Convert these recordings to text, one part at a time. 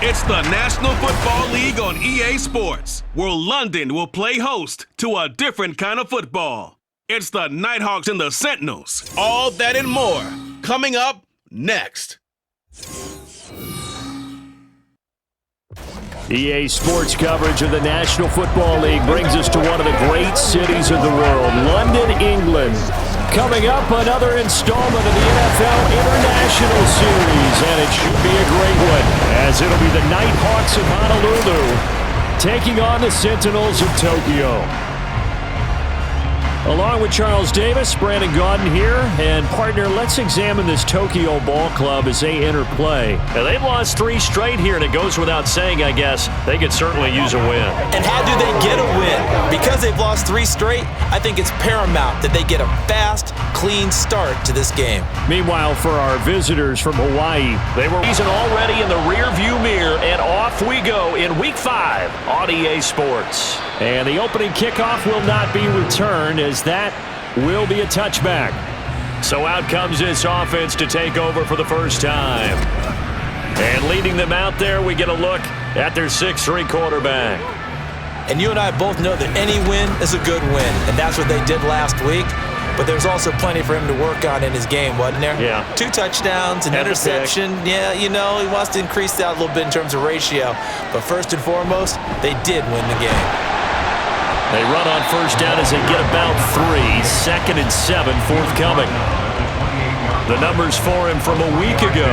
It's the National Football League on EA Sports, where London will play host to a different kind of football. It's the Nighthawks and the Sentinels. All that and more coming up next. EA Sports coverage of the National Football League brings us to one of the great cities of the world, London, England. Coming up, another installment of the NFL International Series, and it should be a great one, as it'll be the Nighthawks of Honolulu taking on the Sentinels of Tokyo. Along with Charles Davis, Brandon Gaudin here, and partner, let's examine this Tokyo ball club as they enter play. Now, they've lost 3 straight here, and it goes without saying, I guess, they could certainly use a win. And how do they get a win? Because they've lost 3 straight, I think it's paramount that they get a fast, clean start to this game. Meanwhile, for our visitors from Hawaii, they were already in the rear-view mirror, and off we go in Week 5 on EA Sports. And the opening kickoff will not be returned, as that will be a touchback. So out comes this offense to take over for the first time. And leading them out there, we get a look at their 6'3" quarterback. And you and I both know that any win is a good win, and that's what they did last week. But there's also plenty for him to work on in his game, wasn't there? Yeah. 2 touchdowns, an interception. Yeah, you know, he wants to increase that a little bit in terms of ratio. But first and foremost, they did win the game. They run on first down as they get about 3. 2nd and 7 forthcoming. The numbers for him from a week ago,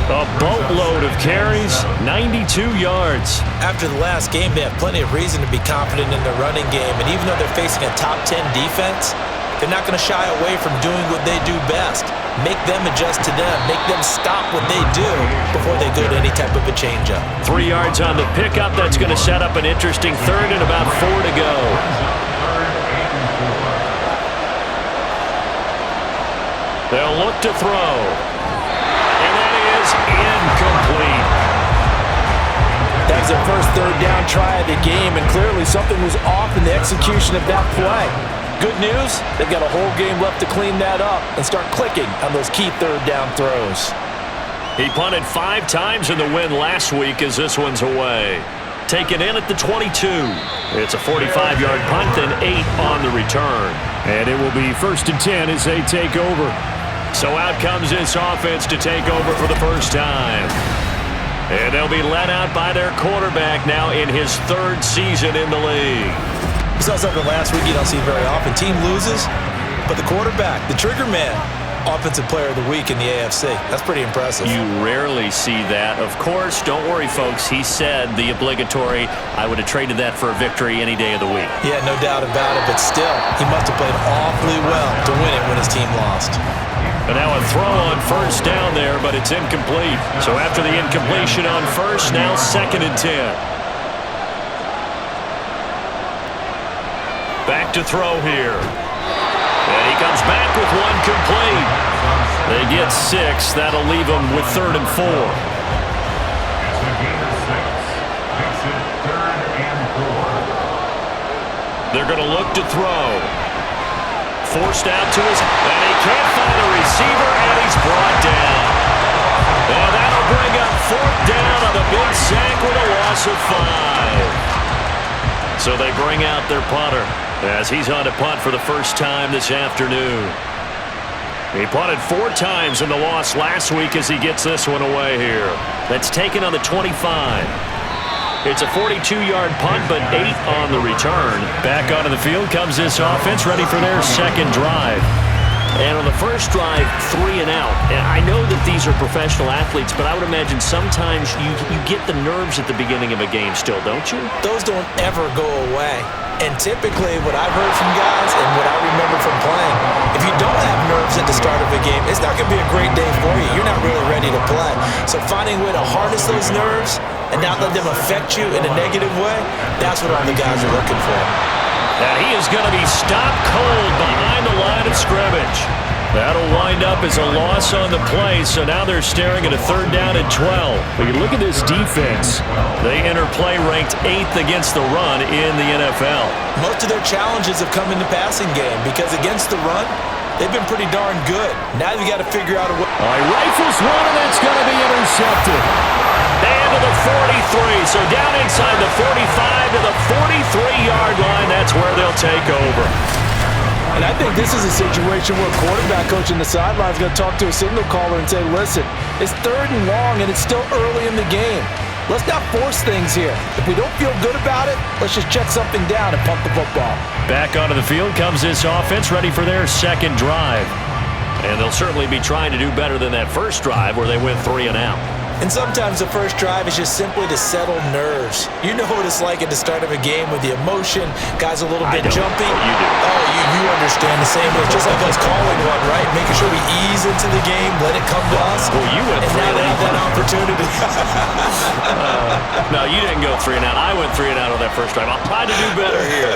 a boatload of carries, 92 yards. After the last game, they have plenty of reason to be confident in their running game. And even though they're facing a top 10 defense, they're not going to shy away from doing what they do best. Make them adjust to them. Make them stop what they do before they go to any type of a changeup. 3 yards on the pickup. That's going to set up an interesting 3rd and about 4 to go. They'll look to throw. And that is incomplete. That was their first 3rd down try of the game, and clearly something was off in the execution of that play. Good news, they've got a whole game left to clean that up and start clicking on those key 3rd down throws. He punted 5 times in the win last week as this one's away. Taken in at the 22. It's a 45-yard punt, then 8 on the return. And it will be 1st and 10 as they take over. So out comes this offense to take over for the first time. And they'll be led out by their quarterback now in his 3rd season in the league. We saw something last week you don't see very often. Team loses, but the quarterback, the trigger man, offensive player of the week in the AFC. That's pretty impressive. You rarely see that. Of course, don't worry, folks. He said the obligatory, I would have traded that for a victory any day of the week. Yeah, no doubt about it, but still, he must have played awfully well to win it when his team lost. But now a throw on first down there, but it's incomplete. So after the incompletion on first, now 2nd and 10. Back to throw here. And he comes back with 1 complete. They get 6. That'll leave them with 3rd and 4. They're going to look to throw. Forced out to his, and he can't find a receiver, and he's brought down. And that'll bring up 4th down on the big sack with a loss of 5. So they bring out their punter as he's on to punt for the first time this afternoon. He punted 4 times in the loss last week as he gets this one away here. That's taken on the 25. It's a 42-yard punt, but 8 on the return. Back onto the field comes this offense, ready for their 2nd drive. And on the first drive, 3 and out. And I know that these are professional athletes, but I would imagine sometimes you get the nerves at the beginning of a game still, don't you? Those don't ever go away. And typically what I've heard from guys and what I remember from playing, if you don't have nerves at the start of a game, it's not going to be a great day for you. You're not really ready to play. So finding a way to harness those nerves and not let them affect you in a negative way, that's what all the guys are looking for. And he is going to be stopped cold behind the line of scrimmage. That'll wind up as a loss on the play, so now they're staring at a 3rd down and 12. But you look at this defense. They enter play ranked 8th against the run in the NFL. Most of their challenges have come in the passing game because against the run, they've been pretty darn good. Now you've got to figure out a way. All right, rifles one, and that's going to be intercepted. And to the 43. So down inside the 45 to the 43-yard line. That's where they'll take over. And I think this is a situation where quarterback coach in the sideline is going to talk to a signal caller and say, listen, it's 3rd and long and it's still early in the game. Let's not force things here. If we don't feel good about it, let's just check something down and punt the football. Back onto the field comes this offense, ready for their second drive. And they'll certainly be trying to do better than that first drive where they went 3 and out. And sometimes the first drive is just simply to settle nerves. You know what it's like at the start of a game with the emotion, guys a little bit jumpy. Oh, you do. Oh, you understand the same way. It's just like us calling one, right? Making sure we ease into the game, let it come to us. Well, you went 3 and out. That opportunity. No, you didn't go 3 and out. I went 3 and out on that first drive. I'll try to do better here.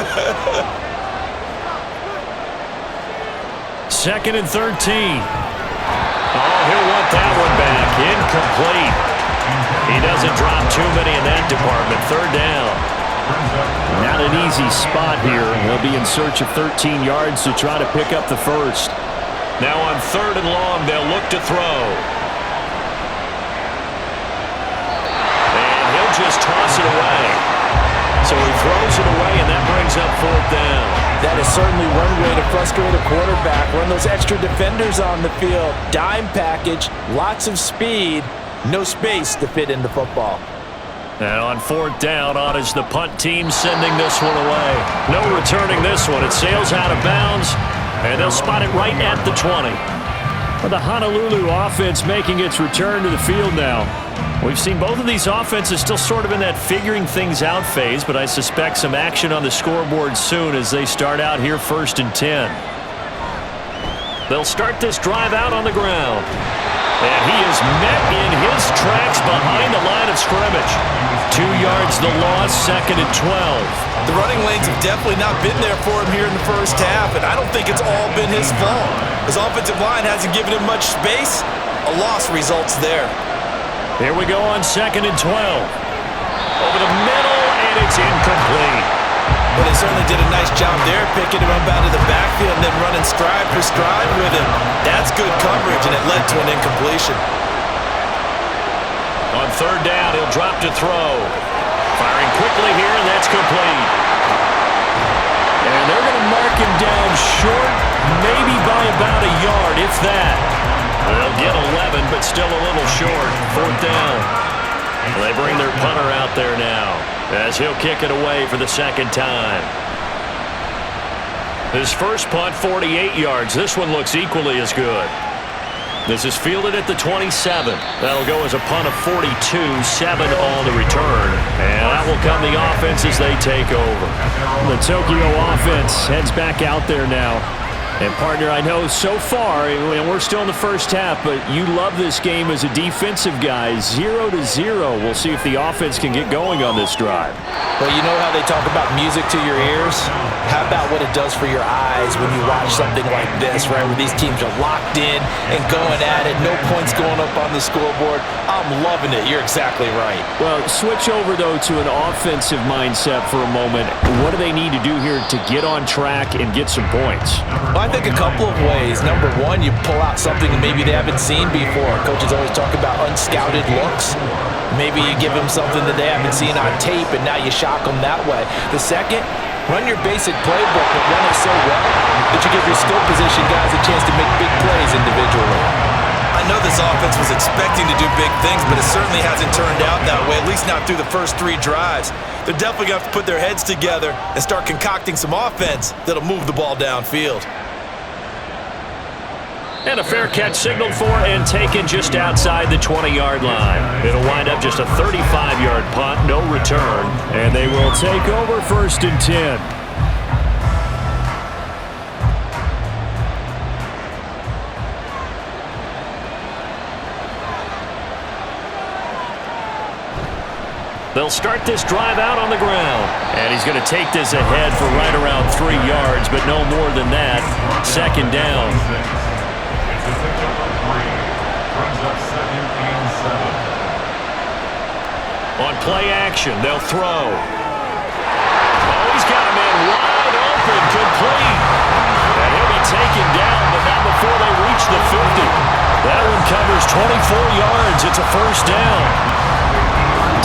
2nd and 13. Oh, he'll want that one back. Incomplete. He doesn't drop too many in that department. 3rd down. Not an easy spot here. They'll be in search of 13 yards to try to pick up the first. Now on 3rd and long, they'll look to throw. And he'll just toss it away. So he throws it away, and that brings up 4th down. That is certainly one way to frustrate a quarterback. Run those extra defenders on the field. Dime package, lots of speed, no space to fit into football. And on 4th down, on is the punt team sending this one away. No returning this one. It sails out of bounds, and they'll spot it right at the 20. Well, the Honolulu offense making its return to the field now. We've seen both of these offenses still sort of in that figuring things out phase, but I suspect some action on the scoreboard soon as they start out here 1st and 10. They'll start this drive out on the ground. And he is met in his tracks behind the line of scrimmage. 2 yards the loss, 2nd and 12. The running lanes have definitely not been there for him here in the first half, and I don't think it's all been his fault. His offensive line hasn't given him much space. A loss results there. Here we go on 2nd and 12. Over the middle, and it's incomplete. But they certainly did a nice job there, picking him up out of the backfield and then running stride for stride with him. That's good coverage, and it led to an incompletion. On 3rd down, he'll drop to throw. Firing quickly here, and that's complete. And they're going to mark him down short, maybe by about a yard, if that. They'll get 11, but still a little short. 4th down. They bring their punter out there now as he'll kick it away for the 2nd time. His first punt, 48 yards. This one looks equally as good. This is fielded at the 27. That'll go as a punt of 42, 7 on the return. And that will come the offense as they take over. The Tokyo offense heads back out there now. And, partner, I know so far, and we're still in the first half, but you love this game as a defensive guy. 0-0. We'll see if the offense can get going on this drive. Well, you know how they talk about music to your ears? How about what it does for your eyes when you watch something like this, right, where these teams are locked in and going at it, no points going up on the scoreboard? I'm loving it. You're exactly right. Well, switch over, though, to an offensive mindset for a moment. What do they need to do here to get on track and get some points? Well, I think a couple of ways. Number one, you pull out something maybe they haven't seen before. Coaches always talk about unscouted looks. Maybe you give them something that they haven't seen on tape, and now you shock them that way. The second, run your basic playbook, but run it so well that you give your skill position guys a chance to make big plays individually. I know this offense was expecting to do big things, but it certainly hasn't turned out that way, at least not through the first 3 drives. They're definitely going to have to put their heads together and start concocting some offense that'll move the ball downfield. And a fair catch signaled for and taken just outside the 20-yard line. It'll wind up just a 35-yard punt, no return. And they will take over 1st and 10. They'll start this drive out on the ground. And he's going to take this ahead for right around 3 yards, but no more than that. 2nd down. On play action, they'll throw. Oh, he's got a man wide open, complete. And he'll be taken down, but not before they reach the 50. That one covers 24 yards. It's a 1st down.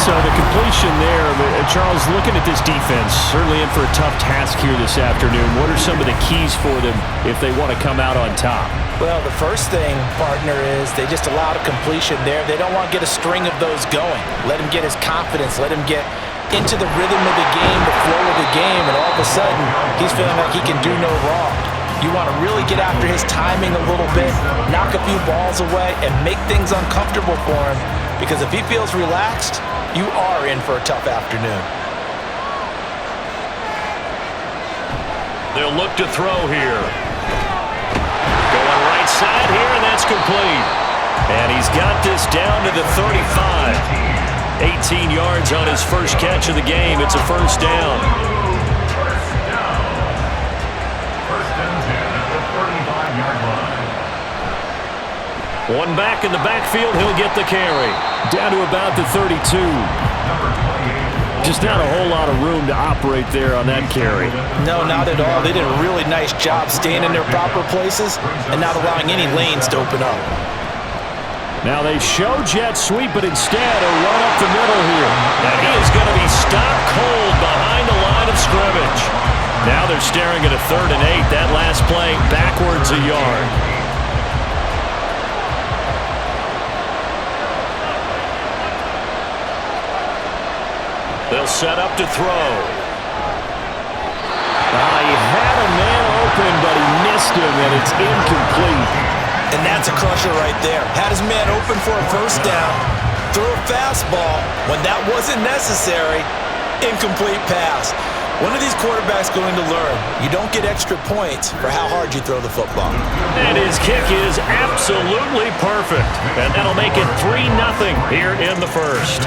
So the completion there, Charles, looking at this defense, certainly in for a tough task here this afternoon. What are some of the keys for them if they want to come out on top? Well, the first thing, partner, is they just allowed a completion there. They don't want to get a string of those going. Let him get his confidence. Let him get into the rhythm of the game, the flow of the game, and all of a sudden, he's feeling like he can do no wrong. You want to really get after his timing a little bit, knock a few balls away, and make things uncomfortable for him, because if he feels relaxed, you are in for a tough afternoon. They'll look to throw here. Going right side here, and that's complete. And he's got this down to the 35. 18 yards on his first catch of the game. It's a first down. One back in the backfield, he'll get the carry. Down to about the 32. Just not a whole lot of room to operate there on that carry. No, not at all. They did a really nice job staying in their proper places and not allowing any lanes to open up. Now they show jet sweep, but instead a run up the middle here. And he is going to be stopped cold behind the line of scrimmage. Now they're staring at a 3rd and 8. That last play backwards a yard. They'll set up to throw. He had a man open, but he missed him, and it's incomplete. And that's a crusher right there. Had his man open for a first down, threw a fastball when that wasn't necessary, incomplete pass. One of these quarterbacks going to learn, you don't get extra points for how hard you throw the football. And his kick is absolutely perfect. And that'll make it 3-0 here in the first.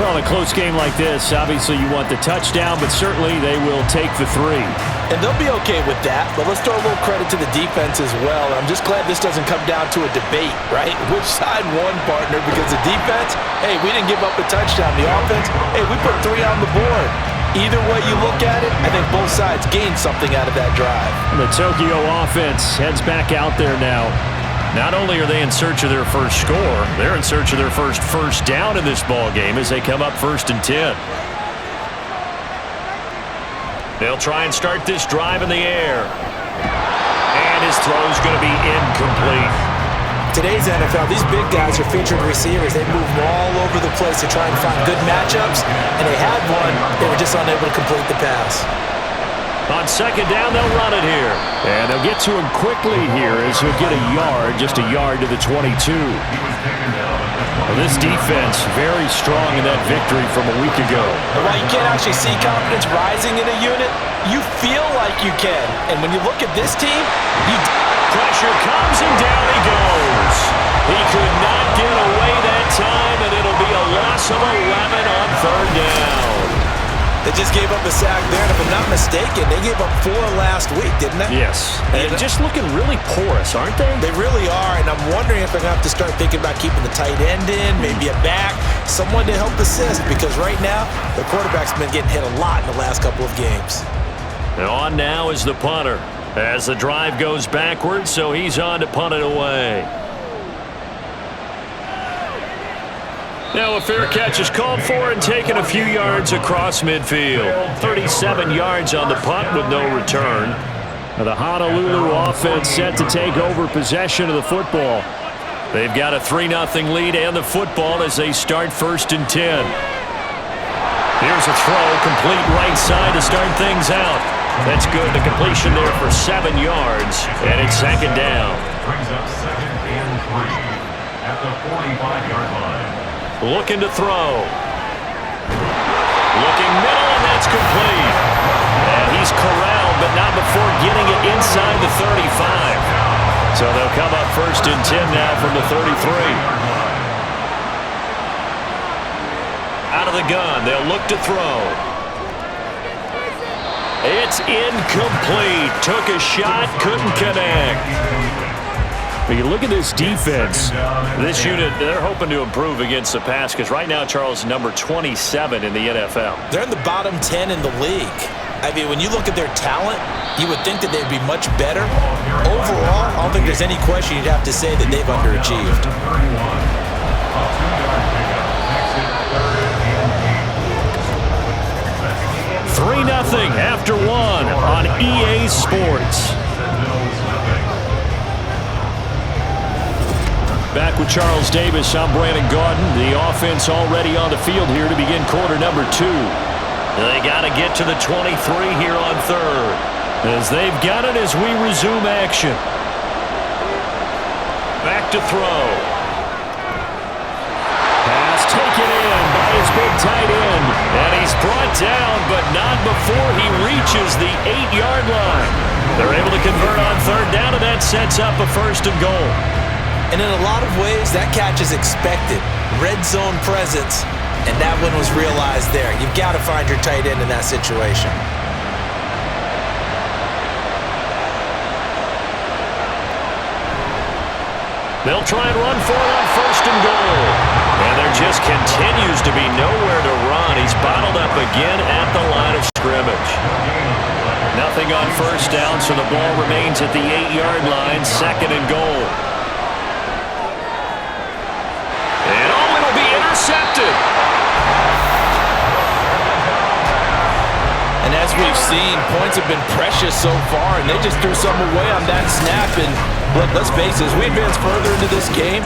Well, in a close game like this, obviously you want the touchdown, but certainly they will take the 3. And they'll be okay with that, but let's throw a little credit to the defense as well. I'm just glad this doesn't come down to a debate, right? Which side won, partner? Because the defense, hey, we didn't give up a touchdown. The offense, hey, we put 3 on the board. Either way you look at it, I think both sides gained something out of that drive. The Tokyo offense heads back out there now. Not only are they in search of their first score, they're in search of their first down in this ball game as they come up 1st and 10. They'll try and start this drive in the air. And his throw's going to be incomplete. Today's NFL, these big guys are featured receivers. They move all over the place to try and find good matchups, and they had one. They were just unable to complete the pass. On 2nd down, they'll run it here. And they'll get to him quickly here as he'll get a yard, just a yard to the 22. Well, this defense very strong in that victory from a week ago. And while you can't actually see confidence rising in a unit, you feel like you can. And when you look at this team, pressure comes and down he goes. He could not get away that time, and it'll be a loss of 11 on 3rd down. They just gave up a sack there, and if I'm not mistaken, they gave up 4 last week, didn't they? Yes. And just looking really porous, aren't they? They really are, and I'm wondering if they're going to have to start thinking about keeping the tight end in, maybe a back, someone to help assist, because right now, the quarterback's been getting hit a lot in the last couple of games. And on now is the punter, as the drive goes backwards, so he's on to punt it away. Now a fair catch is called for and taken a few yards across midfield. 37 yards on the punt with no return. Now the Honolulu offense set to take over possession of the football. They've got a 3-0 lead and the football as they start 1st and 10. Here's a throw, complete right side to start things out. That's good. The completion there for 7 yards, and it's 2nd down. Brings up 2nd and 3 at the 45-yard line. Looking to throw. Looking middle, and that's complete. And he's corralled, but not before getting it inside the 35. So they'll come up 1st and 10 now from the 33. Out of the gun, they'll look to throw. It's incomplete. Took a shot, couldn't connect. But you look at this defense. This unit, they're hoping to improve against the pass because right now, Charles, number 27 in the NFL. They're in the bottom 10 in the league. I mean, when you look at their talent, you would think that they'd be much better. Overall, I don't think there's any question you'd have to say that they've underachieved. EA Sports. Back with Charles Davis, I'm Brandon Gaudin. The offense already on the field here to begin quarter number 2. They got to get to the 23 here on third. As they've got it as we resume action. Back to throw. Pass taken in by his big tight end. And he's brought down, but not before he reaches the 8-yard line. They're able to convert on third down, and that sets up a first and goal. And in a lot of ways, that catch is expected. Red zone presence, and that one was realized there. You've got to find your tight end in that situation. They'll try and run for it on first and goal. And there just continues to be nowhere to run. He's bottled up again at the line of scrimmage. Nothing on first down, so the ball remains at the 8-yard line, second and goal. And it'll be intercepted. And as we've seen, points have been precious so far, and they just threw some away on that snap. And let's face it, as we advance further into this game,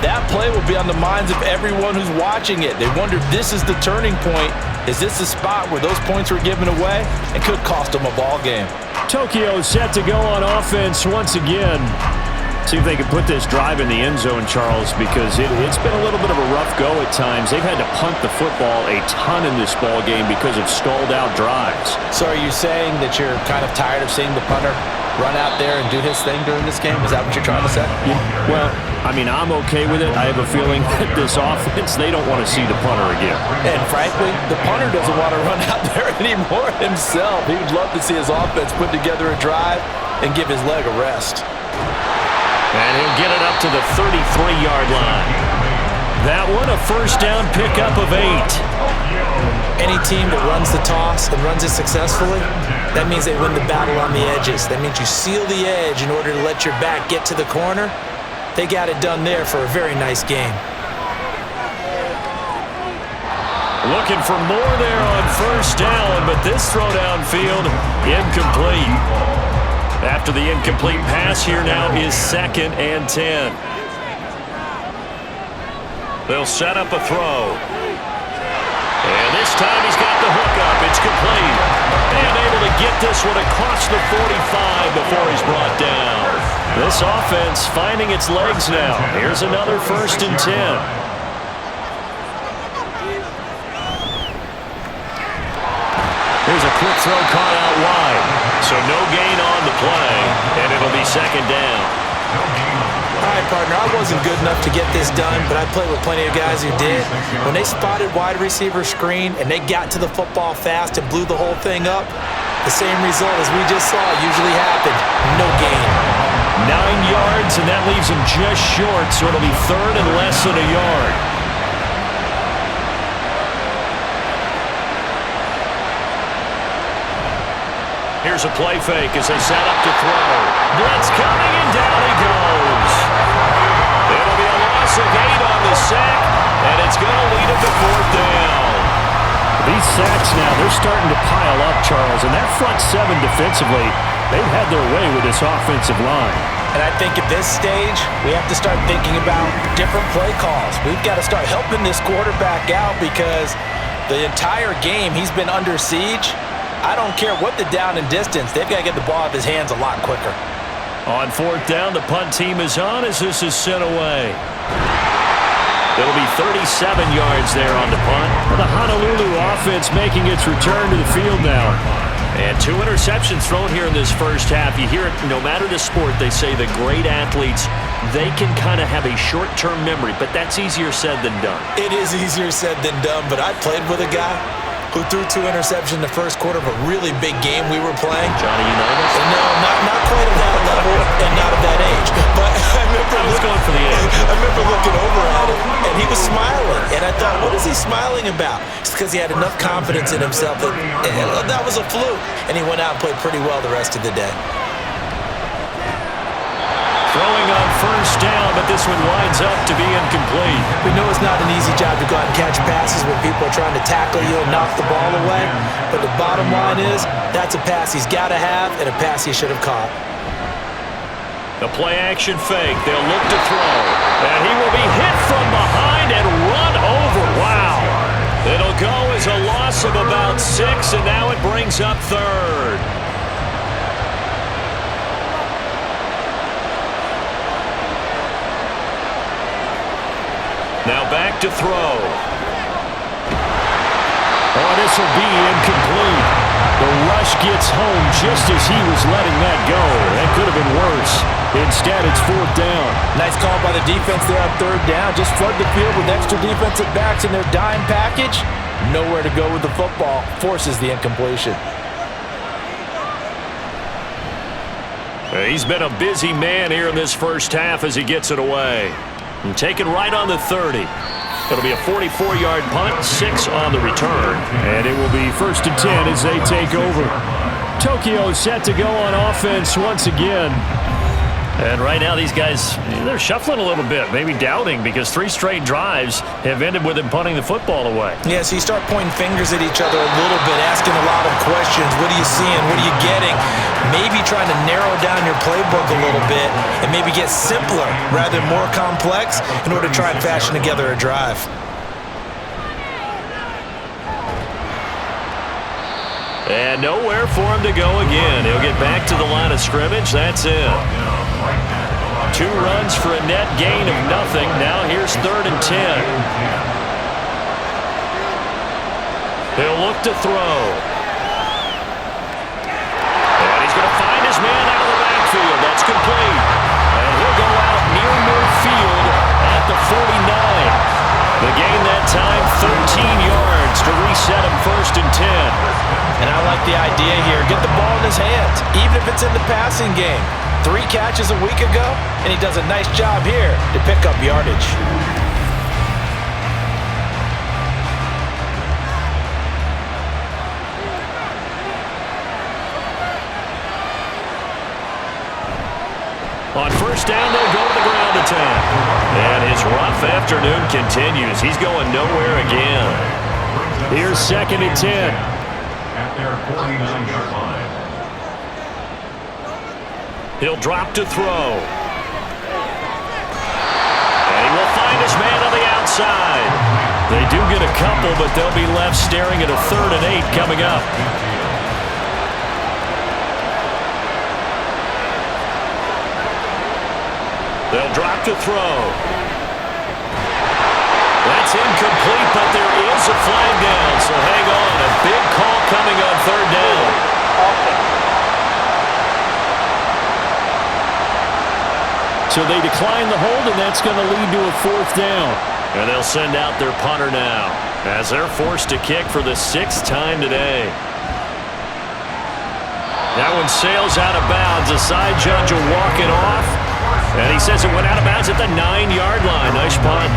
that play will be on the minds of everyone who's watching it. They wonder if this is the turning point. Is this the spot where those points were given away? It could cost them a ball game. Tokyo set to go on offense once again. See if they can put this drive in the end zone, Charles, because it's been a little bit of a rough go at times. They've had to punt the football a ton in this ball game because of stalled-out drives. So are you saying that you're kind of tired of seeing the punter run out there and do his thing during this game? Is that what you're trying to say? Yeah. Well, I mean, I'm okay with it. I have a feeling that this offense, they don't want to see the punter again. And frankly, the punter doesn't want to run out there anymore himself. He would love to see his offense put together a drive and give his leg a rest. And he'll get it up to the 33-yard line. That one, a first down pickup of 8. Any team that runs the toss and runs it successfully, that means they win the battle on the edges. That means you seal the edge in order to let your back get to the corner. They got it done there for a very nice game. Looking for more there on first down, but this throw downfield, incomplete. After the incomplete pass, here now is 2nd and 10. They'll set up a throw. And this time he's got the hook up. It's complete. And able to get this one across the 45 before he's brought down. This offense finding its legs now. Here's another 1st and 10. Here's a quick throw caught out wide. So no gain on the play, and it'll be 2nd down. All right, partner, I wasn't good enough to get this done, but I played with plenty of guys who did. When they spotted wide receiver screen and they got to the football fast and blew the whole thing up, the same result as we just saw usually happened. No gain. 9 yards, and that leaves him just short, so it'll be 3rd and less than a yard. Here's a play fake as they set up to throw. Blitz coming, and down he goes. It'll be a loss of 8 on the sack, and it's going to lead him to 4th down. These sacks now, they're starting to pile up, Charles, and that front 7 defensively, they've had their way with this offensive line. And I think at this stage, we have to start thinking about different play calls. We've got to start helping this quarterback out because the entire game he's been under siege. I don't care what the down and distance. They've got to get the ball out of his hands a lot quicker. On 4th down, the punt team is on as this is sent away. It'll be 37 yards there on the punt. The Honolulu offense making its return to the field now. And 2 interceptions thrown here in this first half. You hear it, no matter the sport, they say the great athletes, they can kind of have a short-term memory, but that's easier said than done. It is easier said than done, but I played with a guy who threw 2 interceptions in the first quarter of a really big game we were playing. Johnny Unitas? No, not quite at that level and not at that age. But I was going for the age. I remember looking over at him, and he was smiling. And I thought, what is he smiling about? It's because he had enough confidence in himself that that was a fluke. And he went out and played pretty well the rest of the day. Throw Throwing on first down, but this one winds up to be incomplete. We know it's not an easy job to go out and catch passes when people are trying to tackle you and knock the ball away. But the bottom line is, that's a pass he's got to have and a pass he should have caught. The play-action fake. They'll look to throw. And he will be hit from behind and run over. Wow. It'll go as a loss of about 6, and now it brings up third. Now back to throw. Oh, this will be incomplete. The rush gets home just as he was letting that go. That could have been worse. Instead, it's 4th down. Nice call by the defense there on 3rd down. Just flood the field with extra defensive backs in their dime package. Nowhere to go with the football. Forces the incompletion. He's been a busy man here in this first half as he gets it away. And taken right on the 30. It'll be a 44-yard punt, 6 on the return. And it will be 1st and 10 as they take over. Tokyo set to go on offense once again. And right now these guys, they're shuffling a little bit, maybe doubting, because 3 straight drives have ended with them punting the football away. Yeah, so you start pointing fingers at each other a little bit, asking a lot of questions. What are you seeing? What are you getting? Maybe trying to narrow down your playbook a little bit and maybe get simpler rather than more complex in order to try and fashion together a drive. And nowhere for him to go again. He'll get back to the line of scrimmage. That's it. 2 runs for a net gain of nothing. Now here's 3rd and 10. He'll look to throw. And he's going to find his man out of the backfield. That's complete. And he'll go out near midfield at the 49. The gain that time, 13 yards to reset him 1st and 10. And I like the idea here. Get the ball in his hands, even if it's in the passing game. 3 catches a week ago, and he does a nice job here to pick up yardage. On first down, they'll go to the ground attack. And his rough afternoon continues. He's going nowhere again. Here's 2nd and 10. At their 49-yard line. He'll drop to throw. And he will find his man on the outside. They do get a couple, but they'll be left staring at a 3rd and 8 coming up. They'll drop to throw. That's incomplete, but there is a flag down, so hang on. A big call coming on 3rd down. So they decline the hold, and that's going to lead to a 4th down. And they'll send out their punter now as they're forced to kick for the 6th time today. That one sails out of bounds. The side judge will walk it off. And he says it went out of bounds at the 9-yard line. Nice punt.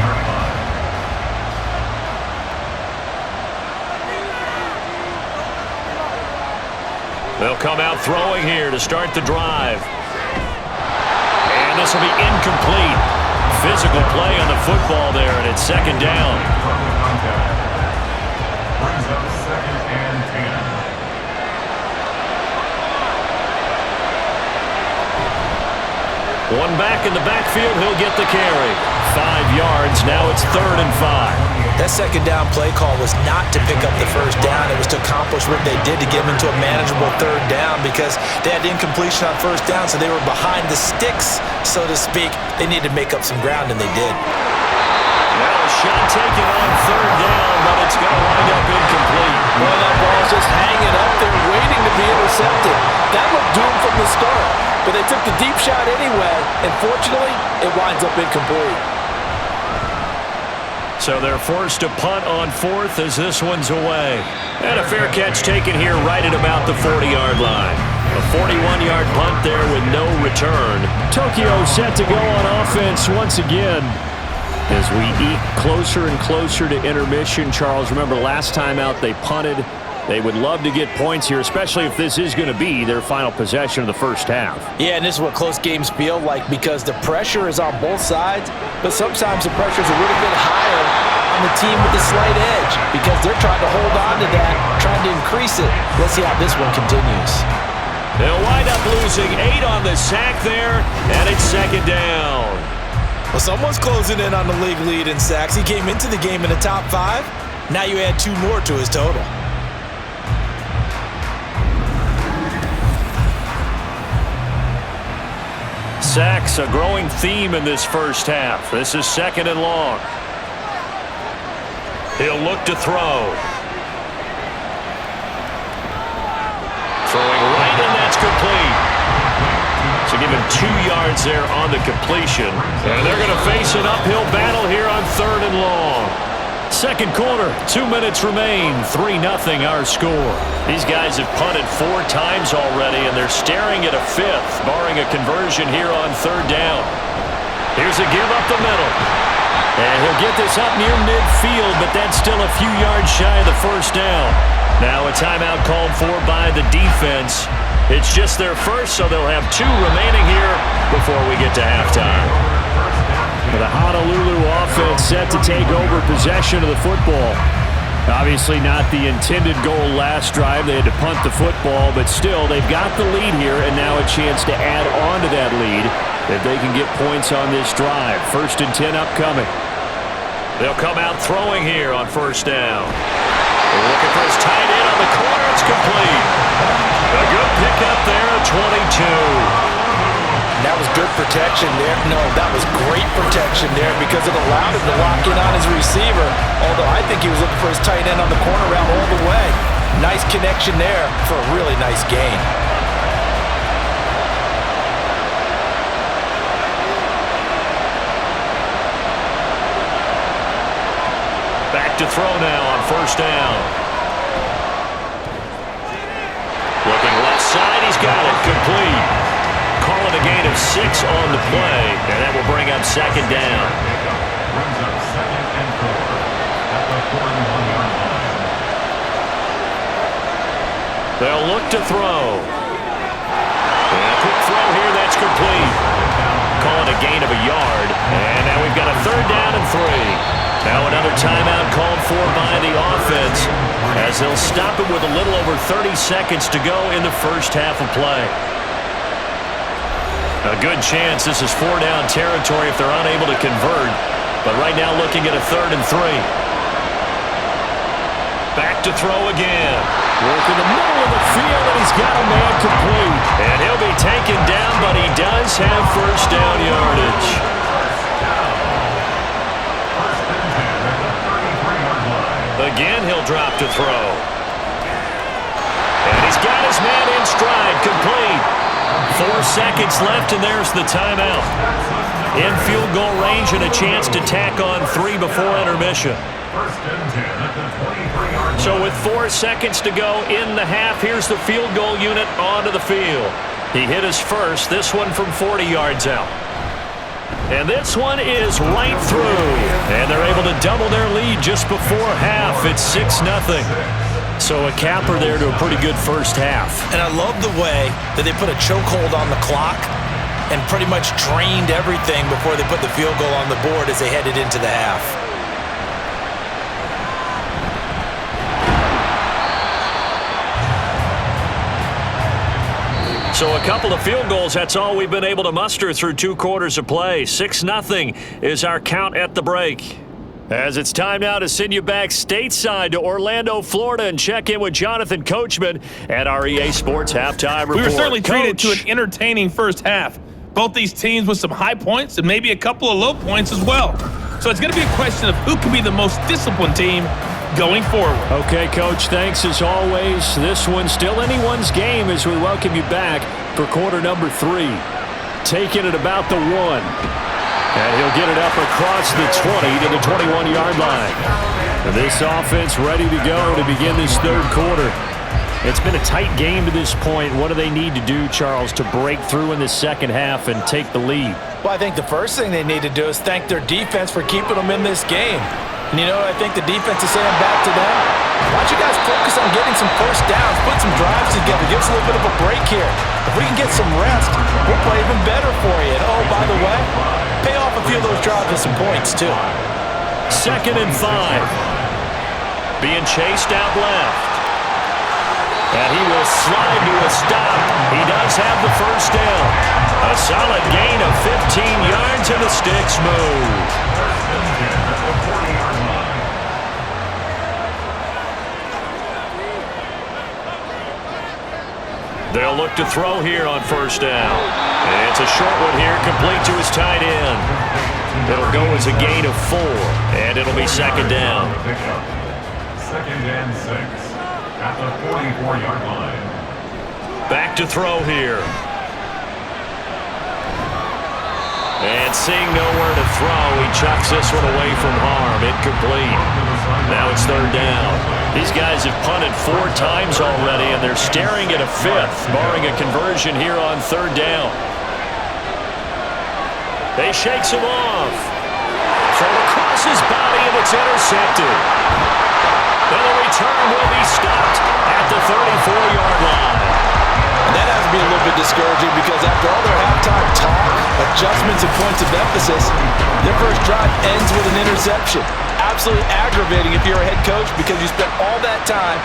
They'll come out throwing here to start the drive. And this will be incomplete. Physical play on the football there, and it's 2nd down. Brings up 2nd and 10. One back in the backfield, he'll get the carry. 5 yards, now it's 3rd and 5. That 2nd down play call was not to pick up the 1st down. It was to accomplish what they did to get them into a manageable 3rd down because they had incompletion on 1st down, so they were behind the sticks, so to speak. They needed to make up some ground, and they did. Well, a shot taken on 3rd down, but it's going to wind up incomplete. Boy, that ball's just hanging up there waiting to be intercepted. That looked doomed from the start, but they took the deep shot anyway, and fortunately, it winds up incomplete. So they're forced to punt on 4th as this one's away. And a fair catch taken here right at about the 40-yard line. A 41-yard punt there with no return. Tokyo set to go on offense once again. As we eke closer and closer to intermission, Charles, remember last time out they punted They would love to get points here, especially if this is going to be their final possession of the first half. Yeah, and this is what close games feel like because the pressure is on both sides, but sometimes the pressure is a little bit higher on the team with the slight edge because they're trying to hold on to that, trying to increase it. Let's see how this one continues. They'll wind up losing 8 on the sack there, and it's second down. Well, someone's closing in on the league lead in sacks. He came into the game in the top 5. Now you add 2 more to his total. Sacks, a growing theme in this first half. This is second and long. He'll look to throw. Throwing right, and that's complete. So give him 2 yards there on the completion. And they're going to face an uphill battle here on third and long. Second quarter, 2 minutes remain, 3-0 our score. These guys have punted 4 times already, and they're staring at a 5th, barring a conversion here on third down. Here's a give up the middle. And he'll get this up near midfield, but that's still a few yards shy of the first down. Now a timeout called for by the defense. It's just their first, so they'll have 2 remaining here before we get to halftime. The Honolulu offense set to take over possession of the football. Obviously not the intended goal last drive. They had to punt the football, but still they've got the lead here and now a chance to add on to that lead if they can get points on this drive. 1st and 10 upcoming. They'll come out throwing here on first down. They're looking for his tight end on the corner. It's complete. A good pickup there at 22. That was good protection there. No, that was great protection there because it allowed him to lock in on his receiver, although I think he was looking for his tight end on the corner route all the way. Nice connection there for a really nice gain. Back to throw now on first down. Looking left side, he's got it, complete. Calling a gain of 6 on the play, and that will bring up second down. Brings up 2nd and 4 at the 41-yard line. They'll look to throw. And a quick throw here, that's complete. Calling a gain of a yard, and now we've got a third down and 3. Now another timeout called for by the offense as they'll stop it with a little over 30 seconds to go in the first half of play. A good chance this is 4-down territory if they're unable to convert. But right now looking at a 3rd and 3. Back to throw again. Work in the middle of the field, and he's got a man complete. And he'll be taken down, but he does have first down yardage. Again, he'll drop to throw. And he's got his man in stride, complete. 4 seconds left, and there's the timeout. In field goal range and a chance to tack on 3 before intermission. 1st and 10 at the 23-yard line. So with 4 seconds to go in the half, here's the field goal unit onto the field. He hit his first, this one from 40 yards out. And this one is right through. And they're able to double their lead just before half. It's 6-0. So a capper there to a pretty good first half. And I love the way that they put a chokehold on the clock and pretty much drained everything before they put the field goal on the board as they headed into the half. So a couple of field goals, that's all we've been able to muster through 2 quarters of play. 6-0 is our count at the break. As it's time now to send you back stateside to Orlando, Florida, and check in with Jonathan Coachman at our EA Sports Halftime Report. We were certainly treated Coach. to an entertaining first half. Both these teams with some high points and maybe a couple of low points as well. So it's going to be a question of who can be the most disciplined team going forward. Okay, Coach, thanks as always. This one's still anyone's game as we welcome you back for quarter number 3. Taking it about the 1. And he'll get it up across the 20 to the 21-yard line. And this offense ready to go to begin this third quarter. It's been a tight game to this point. What do they need to do, Charles, to break through in the second half and take the lead? Well, I think the first thing they need to do is thank their defense for keeping them in this game. And you know what I think the defense is saying back to them? Why don't you guys focus on getting some first downs, put some drives together, give us a little bit of a break here. If we can get some rest, we'll play even better for you. And oh, by the way, pay off a few of those drives with some points too. 2nd and 5. Being chased out left. And he will slide to a stop. He does have the first down. A solid gain of 15 yards and the sticks move. They'll look to throw here on 1st down. And it's a short one here, complete to his tight end. It'll go as a gain of 4, and it'll be 2nd down. 2nd and 6 at the 44-yard line. Back to throw here. And seeing nowhere to throw, he chucks this one away from harm. Incomplete. Now it's 3rd down. These guys have punted 4 times already, and they're staring at a 5th, barring a conversion here on 3rd down. They shakes him off. Throw across his body, and it's intercepted. Then the return will be stopped at the 34-yard line. And that has to be a little bit discouraging because after all their halftime talk, adjustments and points of emphasis, their first drive ends with an interception. Absolutely aggravating if you're a head coach because you spent all that time,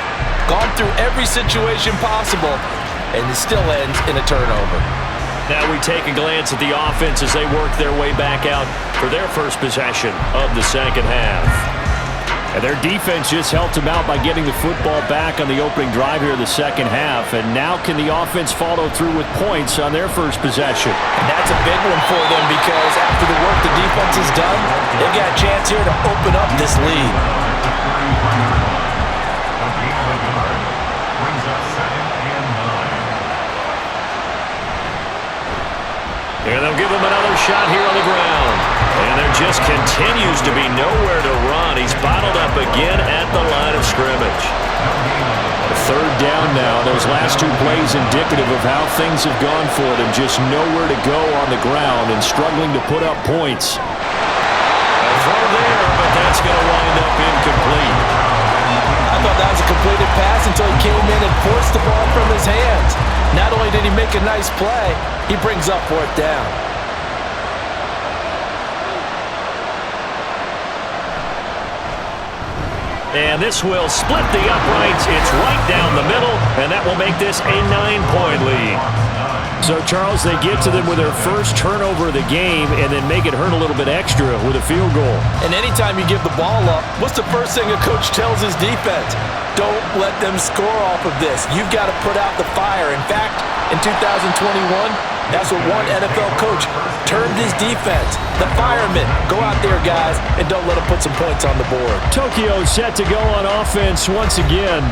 gone through every situation possible, and it still ends in a turnover. Now we take a glance at the offense as they work their way back out for their first possession of the 2nd half. And their defense just helped them out by getting the football back on the opening drive here in the 2nd half. And now can the offense follow through with points on their first possession? And that's a big one for them because after the work the defense has done, they've got a chance here to open up this lead. And they'll give him another shot here on the ground. And there just continues to be nowhere to run. He's bottled up again at the line of scrimmage. 3rd down now. Those last 2 plays indicative of how things have gone for them. Just nowhere to go on the ground and struggling to put up points. A throw there, but that's going to wind up incomplete. I thought that was a completed pass until he came in and forced the ball from his hands. Not only did he make a nice play, he brings up 4th down. And this will split the uprights. It's right down the middle, and that will make this a 9-point lead. So, Charles, they get to them with their first turnover of the game and then make it hurt a little bit extra with a field goal. And anytime you give the ball up, what's the first thing a coach tells his defense? Don't let them score off of this. You've got to put out the fire. In fact, in 2021, that's what one NFL coach termed his defense. The firemen. Go out there, guys, and don't let them put some points on the board. Tokyo set to go on offense once again.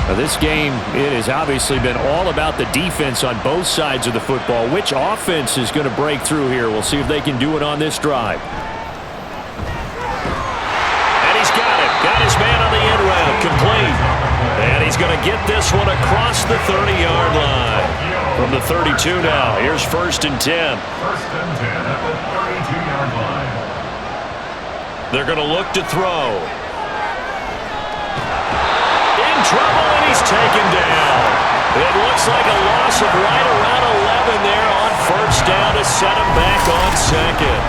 Now, this game, it has obviously been all about the defense on both sides of the football. Which offense is going to break through here? We'll see if they can do it on this drive. And he's got it. Got his man on the end round. Complete. And he's going to get this one across the 30-yard line. From the 32 now. Here's 1st and 10. 1st and 10 at the 32-yard line. They're going to look to throw. Trouble, and he's taken down. It looks like a loss of right around 11 there on 1st down to set him back on 2nd.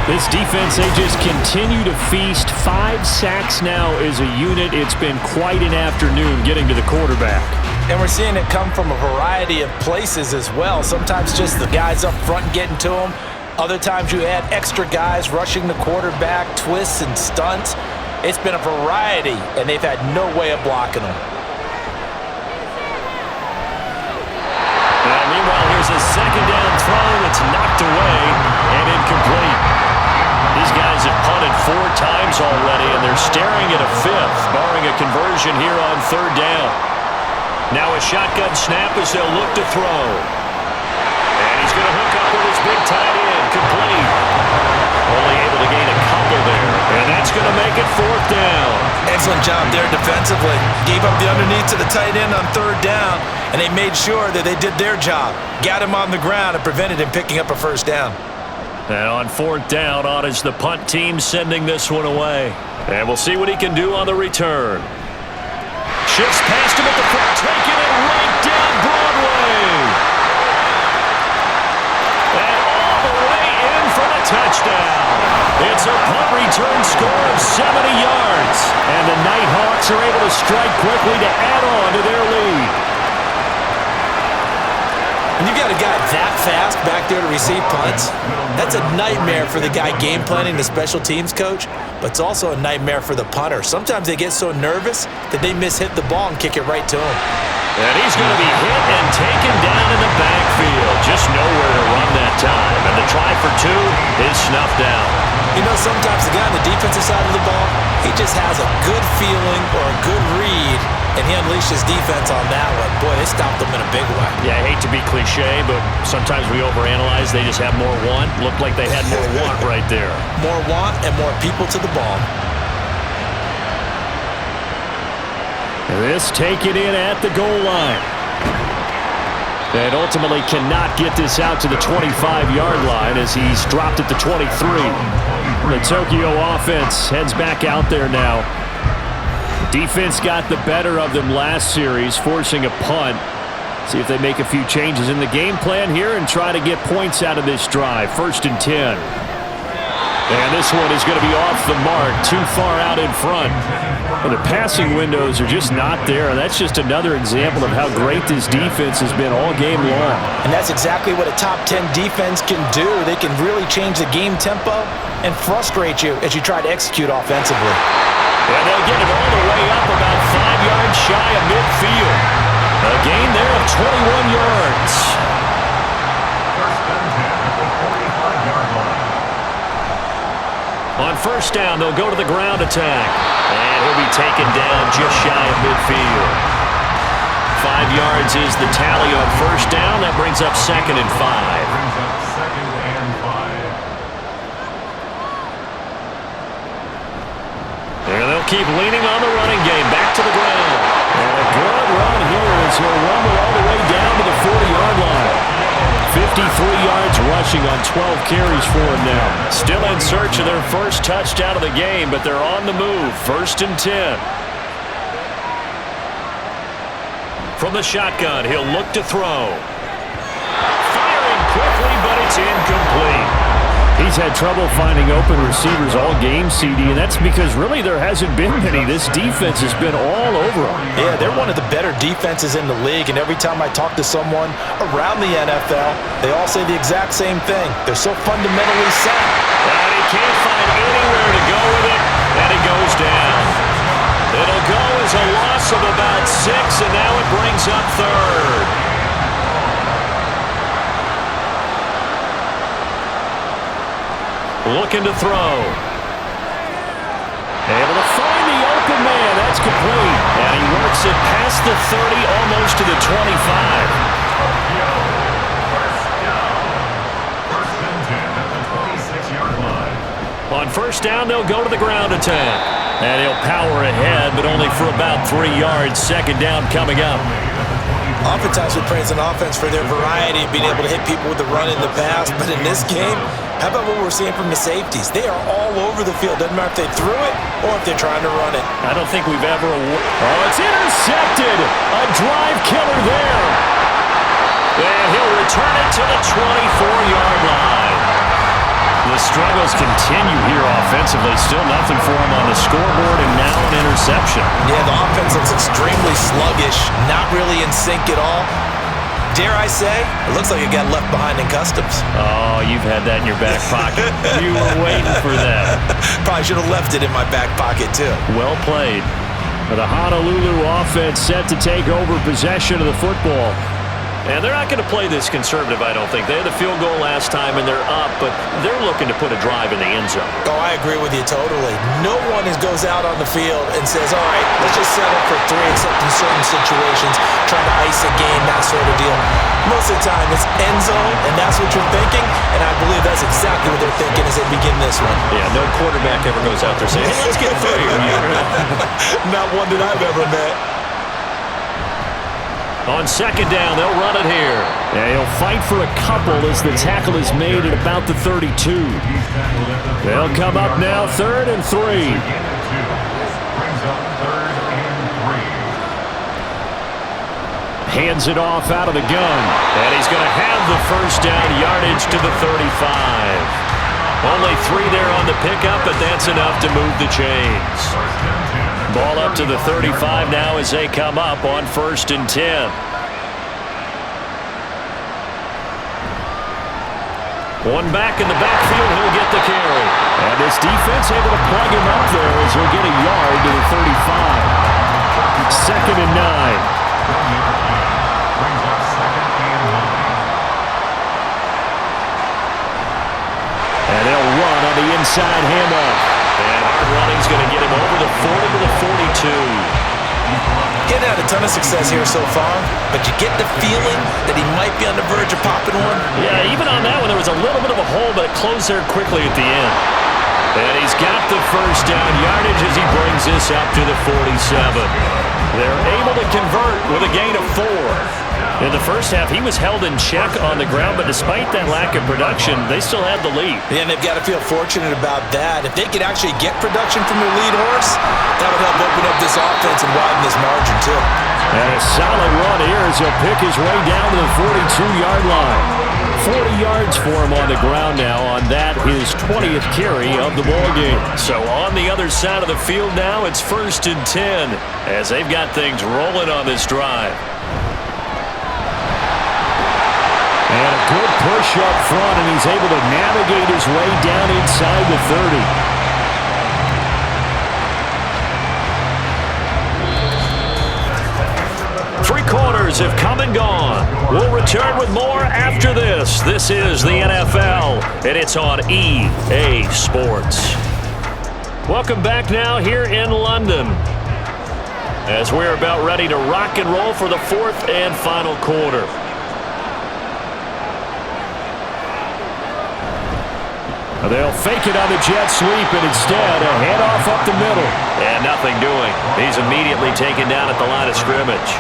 This defense, they just continue to feast. 5 sacks now as a unit. It's been quite an afternoon getting to the quarterback. And we're seeing it come from a variety of places as well. Sometimes just the guys up front getting to him. Other times you add extra guys rushing the quarterback, twists and stunts. It's been a variety, and they've had no way of blocking them. Now, meanwhile, here's a 2nd down throw that's knocked away and incomplete. These guys have punted 4 times already, and they're staring at a 5th, barring a conversion here on 3rd down. Now a shotgun snap as they'll look to throw. And he's going to hook up with his big tight end, complete. Only able to gain a couple there, and that's going to make it 4th down. Excellent job there defensively. Gave up the underneath to the tight end on 3rd down, and they made sure that they did their job. Got him on the ground and prevented him picking up a 1st down. And on fourth down, on is the punt team sending this one away. And we'll see what he can do on the return. Shifts past him at the front, taking it right down Broadway. And all the way in for the touchdown. It's a punt return score of 70 yards. And the Nighthawks are able to strike quickly to add on to their lead. When you got a guy that fast back there to receive punts, that's a nightmare for the guy game planning, the special teams coach, but it's also a nightmare for the punter. Sometimes they get so nervous that they mishit the ball and kick it right to him. And he's going to be hit and taken down in the backfield. Just nowhere to run that time. And the try for two is snuffed down. You know, sometimes the guy on the defensive side of the ball, he just has a good feeling or a good read, and he unleashed his defense on that one. Boy, they stopped them in a big way. Yeah, I hate to be cliche, but sometimes we overanalyze. They just have more want. Looked like they had more want right there. More want and more people to the ball. This taken in at the goal line. And ultimately cannot get this out to the 25-yard line as he's dropped at the 23. The Tokyo offense heads back out there now. Defense got the better of them last series, forcing a punt. See if they make a few changes in the game plan here and try to get points out of this drive. 1st and 10. And this one is going to be off the mark, too far out in front. Well, the passing windows are just not there. That's just another example of how great this defense has been all game long. And that's exactly what a top 10 defense can do. They can really change the game tempo and frustrate you as you try to execute offensively. And they'll get it all the way up about 5 yards shy of midfield. A gain there of 21 yards. On first down, they'll go to the ground attack. And he'll be taken down just shy of midfield. 5 yards is the tally on first down. That brings up 2nd and 5. And they'll keep leaning on the running game. Back to the ground. And a good run here as he'll rumble all the way down to the 40-yard line. 53 yards rushing on 12 carries for him now. Still in search of their first touchdown of the game, but they're on the move. 1st and 10. From the shotgun, he'll look to throw. Firing quickly, but it's incomplete. He's had trouble finding open receivers all game, CD, and that's because really there hasn't been many. This defense has been all over them. Yeah, they're one of the better defenses in the league, and every time I talk to someone around the NFL, they all say the exact same thing. They're so fundamentally sound. And he can't find anywhere to go with it, and it goes down. It'll go as a loss of about 6, and now it brings up 3rd. Looking to throw. Able to find the open man. That's complete. And he works it past the 30, almost to the 25. On first down, they'll go to the ground attack. And he'll power ahead, but only for about 3 yards. 2nd down coming up. Oftentimes we praise an offense for their variety of being able to hit people with the run in the pass, but in this game, how about what we're seeing from the safeties? They are all over the field. Doesn't matter if they threw it or if they're trying to run it. I don't think we've ever... Oh, it's intercepted. A drive killer there. And he'll return it to the 24-yard line. The struggles continue here offensively. Still nothing for him on the scoreboard, and now an interception. Yeah, the offense looks extremely sluggish, not really in sync at all. Dare I say, it looks like it got left behind in customs. Oh, you've had that in your back pocket. You were waiting for that. Probably should have left it in my back pocket, too. Well played. The Honolulu offense set to take over possession of the football. And they're not going to play this conservative, I don't think. They had the field goal last time, and they're up, but they're looking to put a drive in the end zone. Oh, I agree with you totally. No one goes out on the field and says, all right, let's just settle for 3, except in certain situations, trying to ice a game, that sort of deal. Most of the time, it's end zone, and that's what you're thinking, and I believe that's exactly what they're thinking as they begin this one. Yeah, no quarterback ever goes out there saying, hey, let's get through here. Not one that I've ever met. On second down, they'll run it here. Yeah, he'll fight for a couple as the tackle is made at about the 32. They'll come up now, 3rd and 3. Brings up 3rd and 3. Hands it off out of the gun. And he's going to have the first down yardage to the 35. Only 3 there on the pickup, but that's enough to move the chains. Ball up to the 35 now as they come up on 1st and 10. One back in the backfield, he'll get the carry. And this defense able to plug him up there as he'll get a yard to the 35. 2nd and 9. Brings up 2nd and 9. And they'll run on the inside handoff. And hard running's going to get him over the 40 to the 42. Getting had a ton of success here so far, but you get the feeling that he might be on the verge of popping one. Yeah, even on that one, there was a little bit of a hole, but it closed there quickly at the end. And he's got the first down yardage as he brings this up to the 47. They're able to convert with a gain of 4. In the first half, he was held in check on the ground, but despite that lack of production, they still had the lead. Yeah, and they've got to feel fortunate about that. If they could actually get production from their lead horse, that would help open up this offense and widen this margin, too. And a solid run here as he'll pick his way down to the 42-yard line. 40 yards for him on the ground now on that, his 20th carry of the ballgame. So on the other side of the field now, it's 1st and 10 as they've got things rolling on this drive. And a good push up front, and he's able to navigate his way down inside the 30. 3 quarters have come and gone. We'll return with more after this. This is the NFL, and it's on EA Sports. Welcome back now here in London as we're about ready to rock and roll for the 4th and final quarter. They'll fake it on the jet sweep, and instead a handoff up the middle. And nothing doing. He's immediately taken down at the line of scrimmage.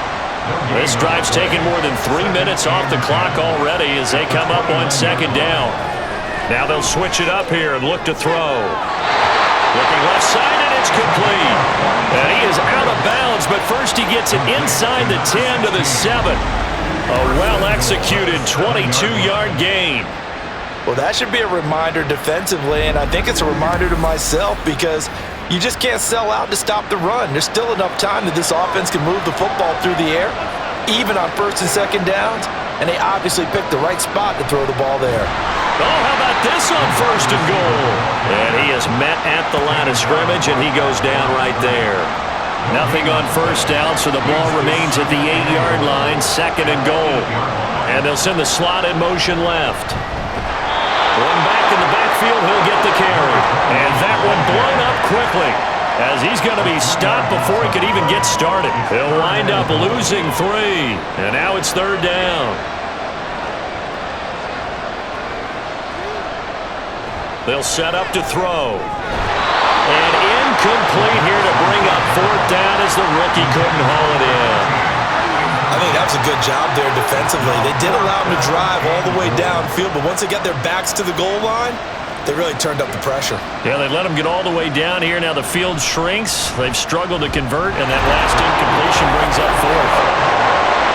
This drive's taken more than 3 minutes off the clock already as they come up on 2nd down. Now they'll switch it up here and look to throw. Looking left side, and it's complete. And he is out of bounds, but first he gets it inside the 10 to the 7. A well-executed 22-yard gain. Well, that should be a reminder defensively, and I think it's a reminder to myself because you just can't sell out to stop the run. There's still enough time that this offense can move the football through the air, even on 1st and 2nd downs, and they obviously picked the right spot to throw the ball there. Oh, how about this on 1st and goal? And he is met at the line of scrimmage, and he goes down right there. Nothing on 1st down, so the ball remains at the 8-yard line, 2nd and goal. And they'll send the slot in motion left. One back in the backfield, he'll get the carry. And that one blown up quickly as he's going to be stopped before he could even get started. He'll wind up losing 3. And now it's 3rd down. They'll set up to throw. And incomplete here to bring up 4th down as the rookie couldn't haul it in. I think that was a good job there defensively. They did allow them to drive all the way downfield, but once they got their backs to the goal line, they really turned up the pressure. Yeah, they let them get all the way down here. Now the field shrinks. They've struggled to convert, and that last incompletion brings up 4th.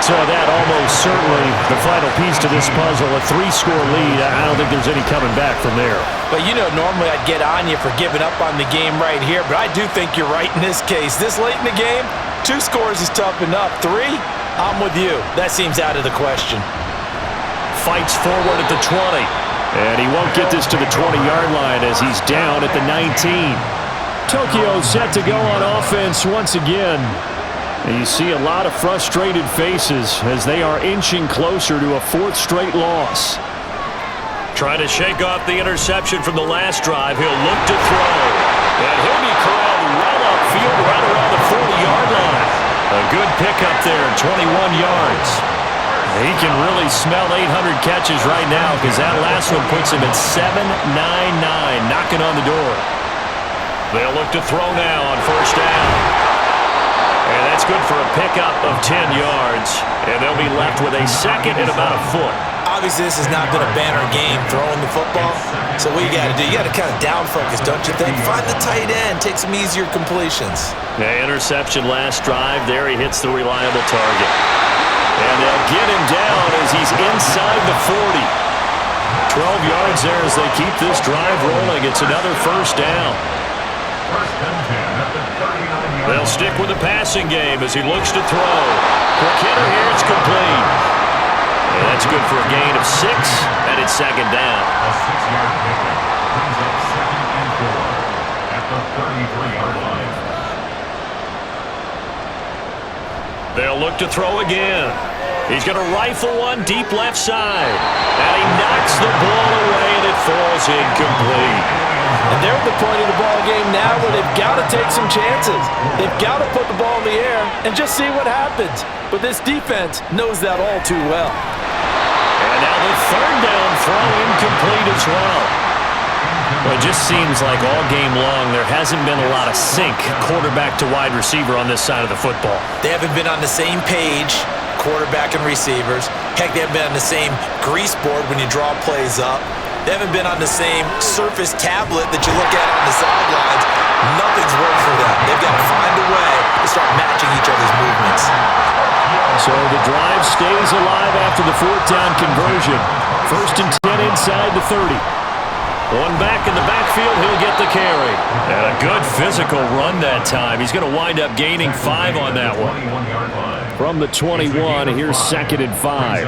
So that almost certainly the final piece to this puzzle, a 3-score lead. I don't think there's any coming back from there. But you know, normally I'd get on you for giving up on the game right here, but I do think you're right in this case. This late in the game, 2 scores is tough enough. 3? I'm with you. That seems out of the question. Fights forward at the 20. And he won't get this to the 20-yard line as he's down at the 19. Tokyo set to go on offense once again. And you see a lot of frustrated faces as they are inching closer to a 4th straight loss. Trying to shake off the interception from the last drive. He'll look to throw. And he'll be corralled well upfield right around the 40-yard line. A good pickup there, 21 yards. He can really smell 800 catches right now because that last one puts him at 799, knocking on the door. They'll look to throw now on 1st down. And that's good for a pickup of 10 yards. And they'll be left with a second and about a foot. Obviously, this has not been a banner game throwing the football. So what you got to do, you got to kind of down focus, don't you think? Find the tight end, take some easier completions. The interception last drive. There he hits the reliable target. And they'll get him down as he's inside the 40. 12 yards there as they keep this drive rolling. It's another first down. They'll stick with the passing game as he looks to throw. Quick hitter here, it's complete. And that's good for a gain of 6, and it's second down. A 6-yard pickup brings up 2nd and 4 at the 33-yard line. They'll look to throw again. He's going to rifle one deep left side. And he knocks the ball away, and it falls incomplete. And they're at the point of the ball game now where they've got to take some chances. They've got to put the ball in the air and just see what happens. But this defense knows that all too well. And now the third down throw incomplete as well. Well, it just seems like all game long there hasn't been a lot of sync quarterback to wide receiver on this side of the football. They haven't been on the same page, quarterback and receivers. Heck, they haven't been on the same grease board when you draw plays up. They haven't been on the same Surface tablet that you look at on the sidelines. Nothing's worked for them. They've got to find a way to start matching each other's movements. So the drive stays alive after the 4th down conversion. 1st and 10 inside the 30. One back in the backfield, he'll get the carry. And a good physical run that time. He's going to wind up gaining 5 on that one. From the 21, here's 2nd and 5.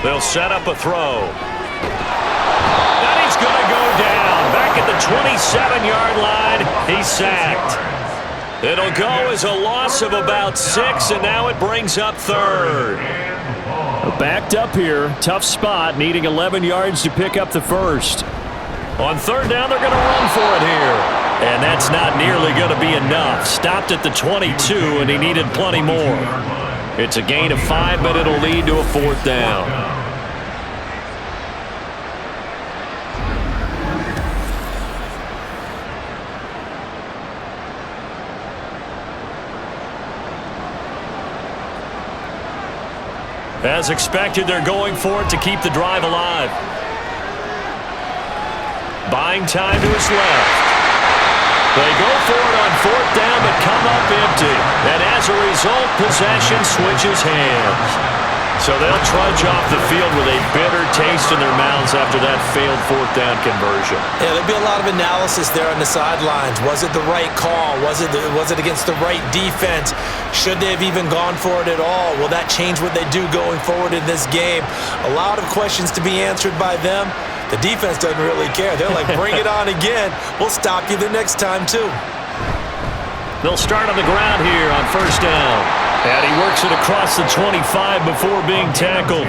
They'll set up a throw. And he's going to go down. Back at the 27-yard line, he's sacked. It'll go as a loss of about 6, and now it brings up 3rd. Backed up here, tough spot, needing 11 yards to pick up the first. On 3rd down, they're going to run for it here. And that's not nearly going to be enough. Stopped at the 22, and he needed plenty more. It's a gain of 5, but it'll lead to a 4th down. As expected, they're going for it to keep the drive alive. Buying time to his left. They go for it on 4th down, but come up empty. And as a result, possession switches hands. So they'll trudge off the field with a bitter taste in their mouths after that failed 4th down conversion. Yeah, there'll be a lot of analysis there on the sidelines. Was it the right call? Was it against the right defense? Should they have even gone for it at all? Will that change what they do going forward in this game? A lot of questions to be answered by them. The defense doesn't really care. They're like, bring it on again. We'll stop you the next time, too. They'll start on the ground here on 1st down. And he works it across the 25 before being tackled.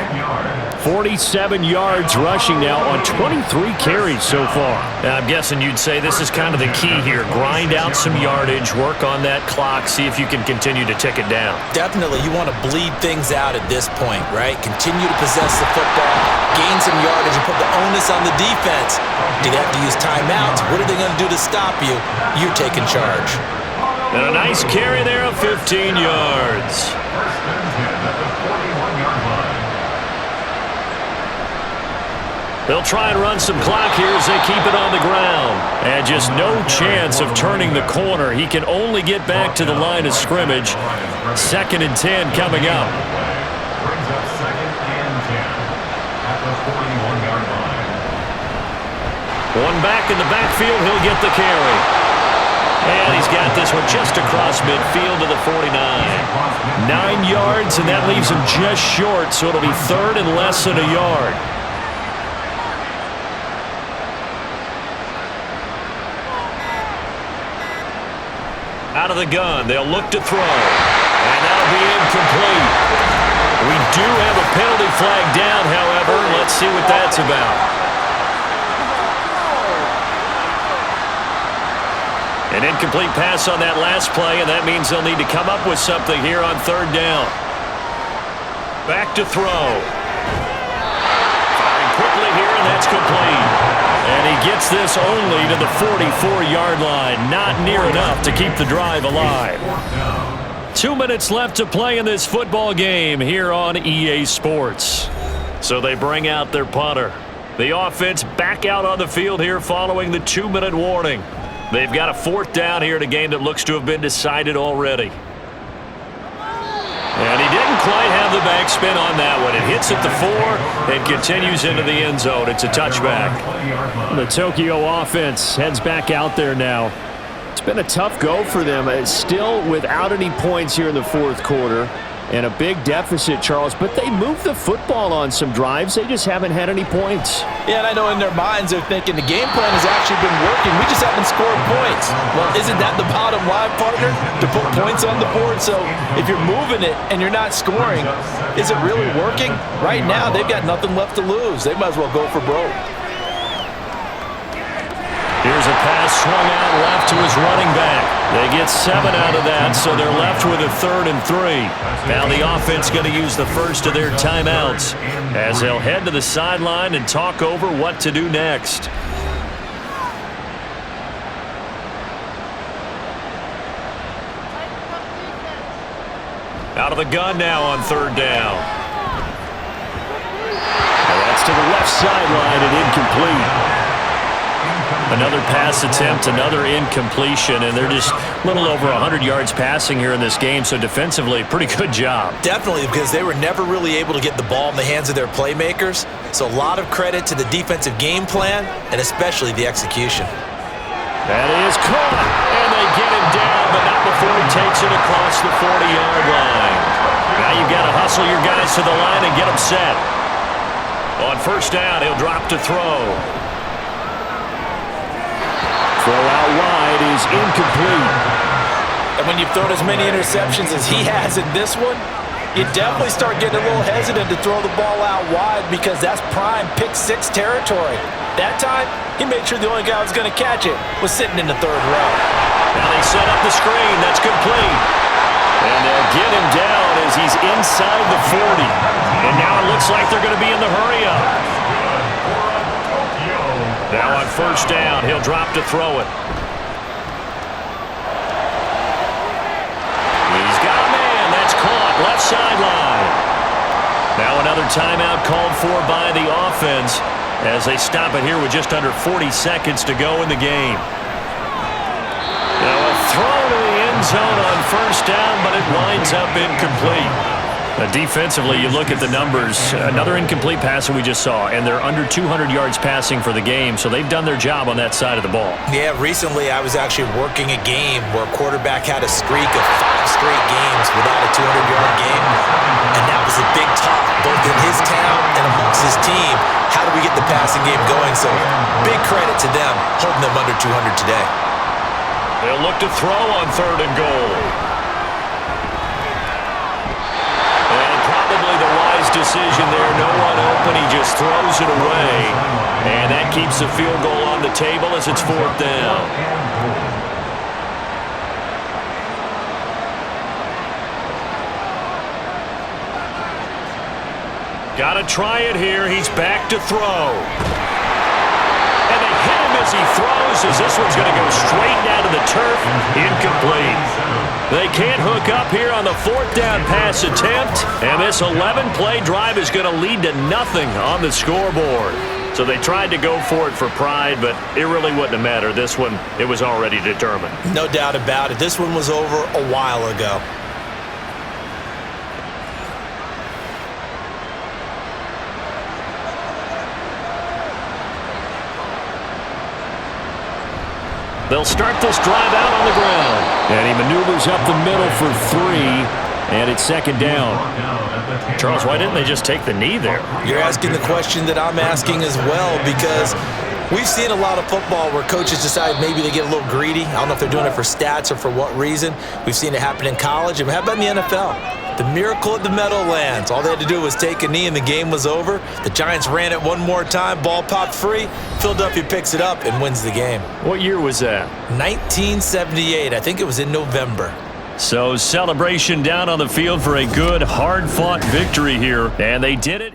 47 yards rushing now on 23 carries so far. And I'm guessing you'd say this is kind of the key here. Grind out some yardage, work on that clock, see if you can continue to tick it down. Definitely, you want to bleed things out at this point, right? Continue to possess the football, gain some yardage, and put the onus on the defense. Do they have to use timeouts? What are they going to do to stop you? You're taking charge. And a nice carry there of 15 yards. They'll try and run some clock here as they keep it on the ground. And just no chance of turning the corner. He can only get back to the line of scrimmage. 2nd and 10 coming up. Brings up 2nd and 10 at the 41-yard line. One back in the backfield, he'll get the carry. And he's got this one just across midfield to the 49. 9 yards, and that leaves him just short, so it'll be 3rd and less than a yard. Out of the gun, they'll look to throw. And that'll be incomplete. We do have a penalty flag down, however. Let's see what that's about. An incomplete pass on that last play, and that means they'll need to come up with something here on 3rd down. Back to throw. Firing quickly here, and that's complete. And he gets this only to the 44-yard line. Not near enough to keep the drive alive. 2 minutes left to play in this football game here on EA Sports. So they bring out their punter. The offense back out on the field here following the 2-minute warning. They've got a 4th down here in a game that looks to have been decided already. And he didn't quite have the backspin on that one. It hits at the 4 and continues into the end zone. It's a touchback. The Tokyo offense heads back out there now. It's been a tough go for them. It's still without any points here in the 4th quarter. And a big deficit, Charles. But they moved the football on some drives. They just haven't had any points. Yeah, and I know in their minds they're thinking the game plan has actually been working. We just haven't scored points. Well, isn't that the bottom line, partner? To put points on the board. So if you're moving it and you're not scoring, is it really working? Right now, they've got nothing left to lose. They might as well go for broke. Here's a pass swung out left to his running back. They get 7 out of that, so they're left with a 3rd and 3. Now the offense going to use the first of their timeouts as they'll head to the sideline and talk over what to do next. Out of the gun now on 3rd down. Now that's to the left sideline and incomplete. Another pass attempt, another incompletion, and they're just a little over 100 yards passing here in this game, so defensively, pretty good job. Definitely, because they were never really able to get the ball in the hands of their playmakers, so a lot of credit to the defensive game plan and especially the execution. That is caught, And they get him down, but not before he takes it across the 40-yard line. Now you've got to hustle your guys to the line and get them set. On 1st down, he'll drop to throw. throw out wide is incomplete. And when you've thrown as many interceptions as he has in this one, you definitely start getting a little hesitant to throw the ball out wide because that's prime pick-6 territory. That time, he made sure the only guy who was going to catch it was sitting in the 3rd row. Now they set up the screen. That's complete. And they'll get him down as he's inside the 40. And now it looks like they're going to be in the hurry-up. Now on 1st down, he'll drop to throw it. He's got a man. That's caught. Left sideline. Now another timeout called for by the offense as they stop it here with just under 40 seconds to go in the game. Now a throw to the end zone on 1st down, but it winds up incomplete. Defensively, you look at the numbers, another incomplete pass that we just saw, and they're under 200 yards passing for the game, so they've done their job on that side of the ball. Yeah, recently I was actually working a game where a quarterback had a streak of 5 straight games without a 200-yard game, and that was a big talk, both in his town and amongst his team. How do we get the passing game going? So big credit to them, holding them under 200 today. They'll look to throw on 3rd and goal. Decision there, no one open, he just throws it away, and that keeps the field goal on the table as it's 4th down. Gotta try it here, he's back to throw. And they hit him as he throws, as this one's gonna go straight down to the turf, incomplete. They can't hook up here on the 4th down pass attempt, and this 11-play drive is going to lead to nothing on the scoreboard. So they tried to go for it for pride, but it really wouldn't have mattered. This one, it was already determined. No doubt about it. This one was over a while ago. They'll start this drive out on the ground. And he maneuvers up the middle for 3, and it's 2nd down. Charles, why didn't they just take the knee there? You're asking the question that I'm asking as well, because we've seen a lot of football where coaches decide maybe they get a little greedy. I don't know if they're doing it for stats or for what reason. We've seen it happen in college. And how about in the NFL? The miracle at the Meadowlands. All they had to do was take a knee and the game was over. The Giants ran it one more time. Ball popped free. Philadelphia picks it up and wins the game. What year was that? 1978. I think it was in November. So celebration down on the field for a good, hard-fought victory here. And they did it.